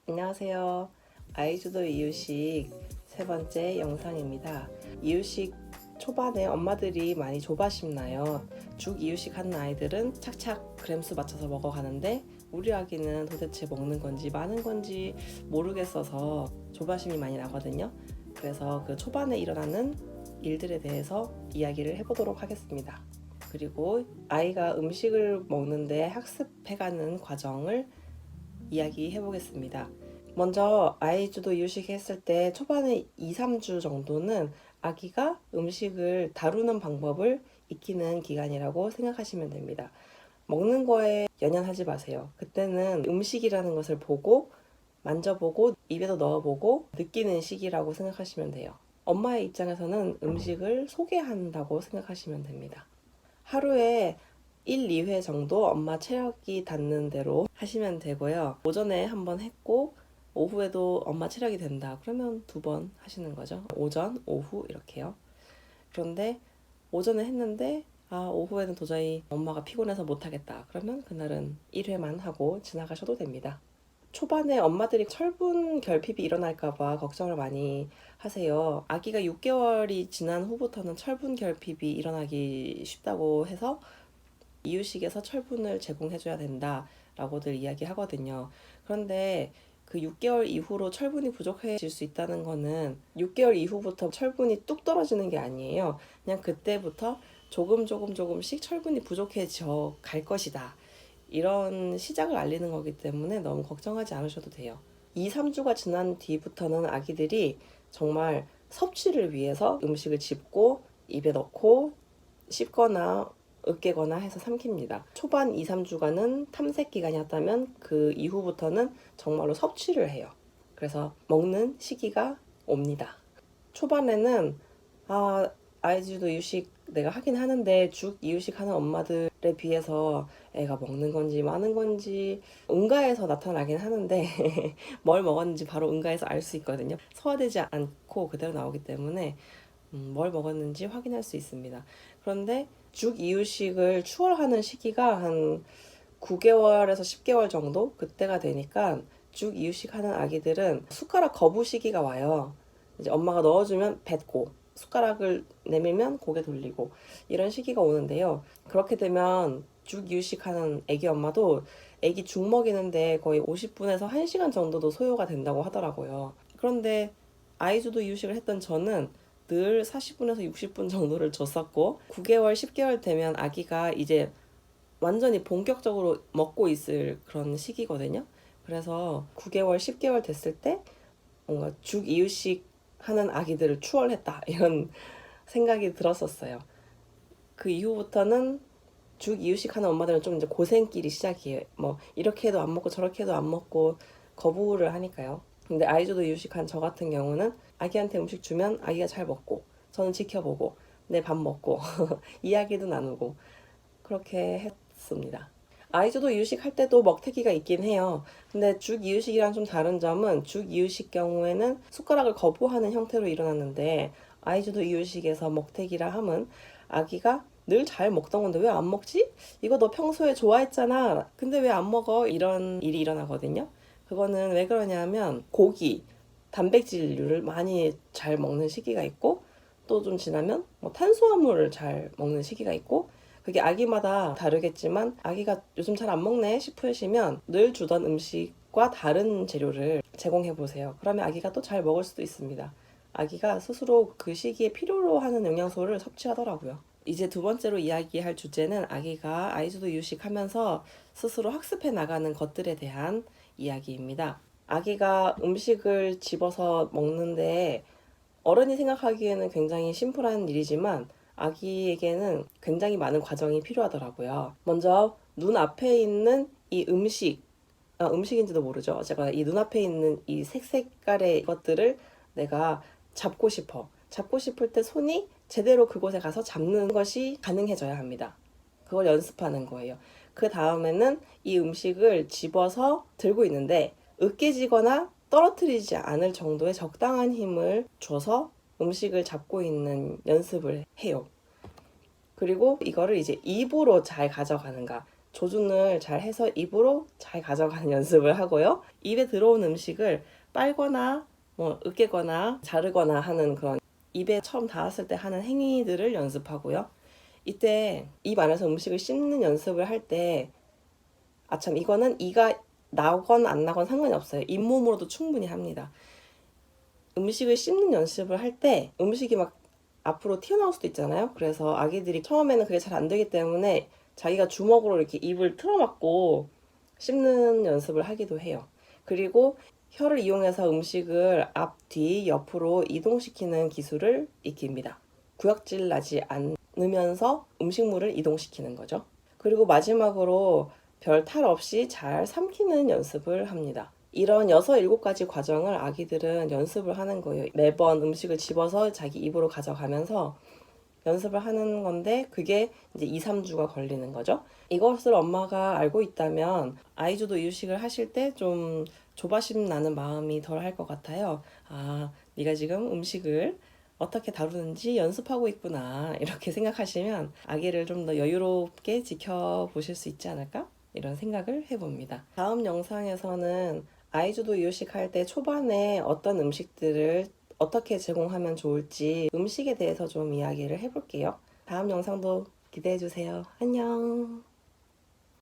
안녕하세요. 아이주도 이유식 세 번째 영상입니다. 이유식 초반에 엄마들이 많이 조바심나요. 죽 이유식 하는 아이들은 착착 그램수 맞춰서 먹어가는데 우리 아기는 도대체 먹는 건지 마는 건지 모르겠어서 조바심이 많이 나거든요. 그래서 그 초반에 일어나는 일들에 대해서 이야기를 해보도록 하겠습니다. 그리고 아이가 음식을 먹는데 학습해가는 과정을 이야기해 보겠습니다. 먼저 아이주도 이유식 했을 때 초반에 2, 3주 정도는 아기가 음식을 다루는 방법을 익히는 기간이라고 생각하시면 됩니다. 먹는 거에 연연하지 마세요. 그때는 음식이라는 것을 보고 만져보고 입에도 넣어보고 느끼는 시기라고 생각하시면 돼요. 엄마의 입장에서는 음식을 소개한다고 생각하시면 됩니다. 하루에 1, 2회 정도 엄마 체력이 닿는 대로 하시면 되고요. 오전에 한번 했고 오후에도 엄마 체력이 된다. 그러면 2번 하시는 거죠. 오전, 오후 이렇게요. 그런데 오전에 했는데 오후에는 도저히 엄마가 피곤해서 못하겠다. 그러면 그날은 1회만 하고 지나가셔도 됩니다. 초반에 엄마들이 철분 결핍이 일어날까봐 걱정을 많이 하세요. 아기가 6개월이 지난 후부터는 철분 결핍이 일어나기 쉽다고 해서 이유식에서 철분을 제공해줘야 된다라고들 이야기하거든요. 그런데 그 6개월 이후로 철분이 부족해질 수 있다는 거는 6개월 이후부터 철분이 뚝 떨어지는 게 아니에요. 그냥 그때부터 조금씩 철분이 부족해져 갈 것이다. 이런 시작을 알리는 거기 때문에 너무 걱정하지 않으셔도 돼요. 2, 3주가 지난 뒤부터는 아기들이 정말 섭취를 위해서 음식을 집고 입에 넣고 씹거나 으깨거나 해서 삼킵니다. 초반 2, 3주간은 탐색 기간이었다면 그 이후부터는 정말로 섭취를 해요. 그래서 먹는 시기가 옵니다. 초반에는 아이주도 이유식 내가 하긴 하는데 죽 이유식 하는 엄마들에 비해서 애가 먹는 건지 마는 건지 응가에서 나타나긴 하는데 뭘 먹었는지 바로 응가에서 알 수 있거든요. 소화되지 않고 그대로 나오기 때문에 뭘 먹었는지 확인할 수 있습니다. 그런데 죽 이유식을 추월하는 시기가 한 9개월에서 10개월 정도 그때가 되니까 죽 이유식 하는 아기들은 숟가락 거부 시기가 와요. 이제 엄마가 넣어주면 뱉고 숟가락을 내밀면 고개 돌리고 이런 시기가 오는데요. 그렇게 되면 죽 이유식 하는 애기 엄마도 애기 죽 먹이는데 거의 50분에서 1시간 정도도 소요가 된다고 하더라고요. 그런데 아이주도 이유식을 했던 저는 늘 40분에서 60분 정도를 줬었고 9개월, 10개월 되면 아기가 이제 완전히 본격적으로 먹고 있을 그런 시기거든요. 그래서 9개월, 10개월 됐을 때 뭔가 죽 이유식 하는 아기들을 추월했다 이런 생각이 들었었어요. 그 이후부터는 죽 이유식 하는 엄마들은 좀 이제 고생길이 시작이에요. 뭐 이렇게 해도 안 먹고 저렇게 해도 안 먹고 거부를 하니까요. 근데 아이주도 이유식한 저 같은 경우는 아기한테 음식 주면 아기가 잘 먹고 저는 지켜보고 내 밥 먹고 이야기도 나누고 그렇게 했습니다. 아이주도 이유식 할 때도 먹태기가 있긴 해요. 근데 죽 이유식이랑 좀 다른 점은 죽 이유식 경우에는 숟가락을 거부하는 형태로 일어났는데 아이주도 이유식에서 먹태기라 함은 아기가 늘 잘 먹던 건데 왜 안 먹지? 이거 너 평소에 좋아했잖아. 근데 왜 안 먹어? 이런 일이 일어나거든요. 그거는 왜 그러냐면 고기, 단백질류를 많이 잘 먹는 시기가 있고 또 좀 지나면 뭐 탄수화물을 잘 먹는 시기가 있고 그게 아기마다 다르겠지만 아기가 요즘 잘 안 먹네 싶으시면 늘 주던 음식과 다른 재료를 제공해 보세요. 그러면 아기가 또 잘 먹을 수도 있습니다. 아기가 스스로 그 시기에 필요로 하는 영양소를 섭취하더라고요. 이제 2번째로 이야기할 주제는 아기가 아이주도 이유식하면서 스스로 학습해 나가는 것들에 대한 이야기입니다. 아기가 음식을 집어서 먹는데 어른이 생각하기에는 굉장히 심플한 일이지만 아기에게는 굉장히 많은 과정이 필요하더라고요. 먼저 눈앞에 있는 이 음식인지도 모르죠. 제가 이 눈앞에 있는 이 색깔의 것들을 내가 잡고 싶어. 잡고 싶을 때 손이 제대로 그곳에 가서 잡는 것이 가능해져야 합니다. 그걸 연습하는 거예요. 그 다음에는 이 음식을 집어서 들고 있는데 으깨지거나 떨어뜨리지 않을 정도의 적당한 힘을 줘서 음식을 잡고 있는 연습을 해요. 그리고 이거를 이제 입으로 잘 가져가는가. 조준을 잘 해서 입으로 잘 가져가는 연습을 하고요. 입에 들어온 음식을 빨거나 으깨거나 자르거나 하는 그런 입에 처음 닿았을 때 하는 행위들을 연습하고요. 이때 입 안에서 음식을 씹는 연습을 할 때 참 이거는 이가 나건 안 나건 상관이 없어요. 잇몸으로도 충분히 합니다. 음식을 씹는 연습을 할 때 음식이 막 앞으로 튀어나올 수도 있잖아요. 그래서 아기들이 처음에는 그게 잘 안 되기 때문에 자기가 주먹으로 이렇게 입을 틀어막고 씹는 연습을 하기도 해요. 그리고 혀를 이용해서 음식을 앞, 뒤, 옆으로 이동시키는 기술을 익힙니다. 구역질 나지 않으면서 음식물을 이동시키는 거죠. 그리고 마지막으로 별 탈 없이 잘 삼키는 연습을 합니다. 이런 6, 7가지 과정을 아기들은 연습을 하는 거예요. 매번 음식을 집어서 자기 입으로 가져가면서 연습을 하는 건데 그게 이제 2, 3주가 걸리는 거죠. 이것을 엄마가 알고 있다면 아이주도 이유식을 하실 때 좀 조바심 나는 마음이 덜 할 것 같아요. 아, 네가 지금 음식을 어떻게 다루는지 연습하고 있구나 이렇게 생각하시면 아기를 좀 더 여유롭게 지켜보실 수 있지 않을까? 이런 생각을 해봅니다. 다음 영상에서는 아이주도 이유식 할 때 초반에 어떤 음식들을 어떻게 제공하면 좋을지 음식에 대해서 좀 이야기를 해볼게요. 다음 영상도 기대해주세요. 안녕.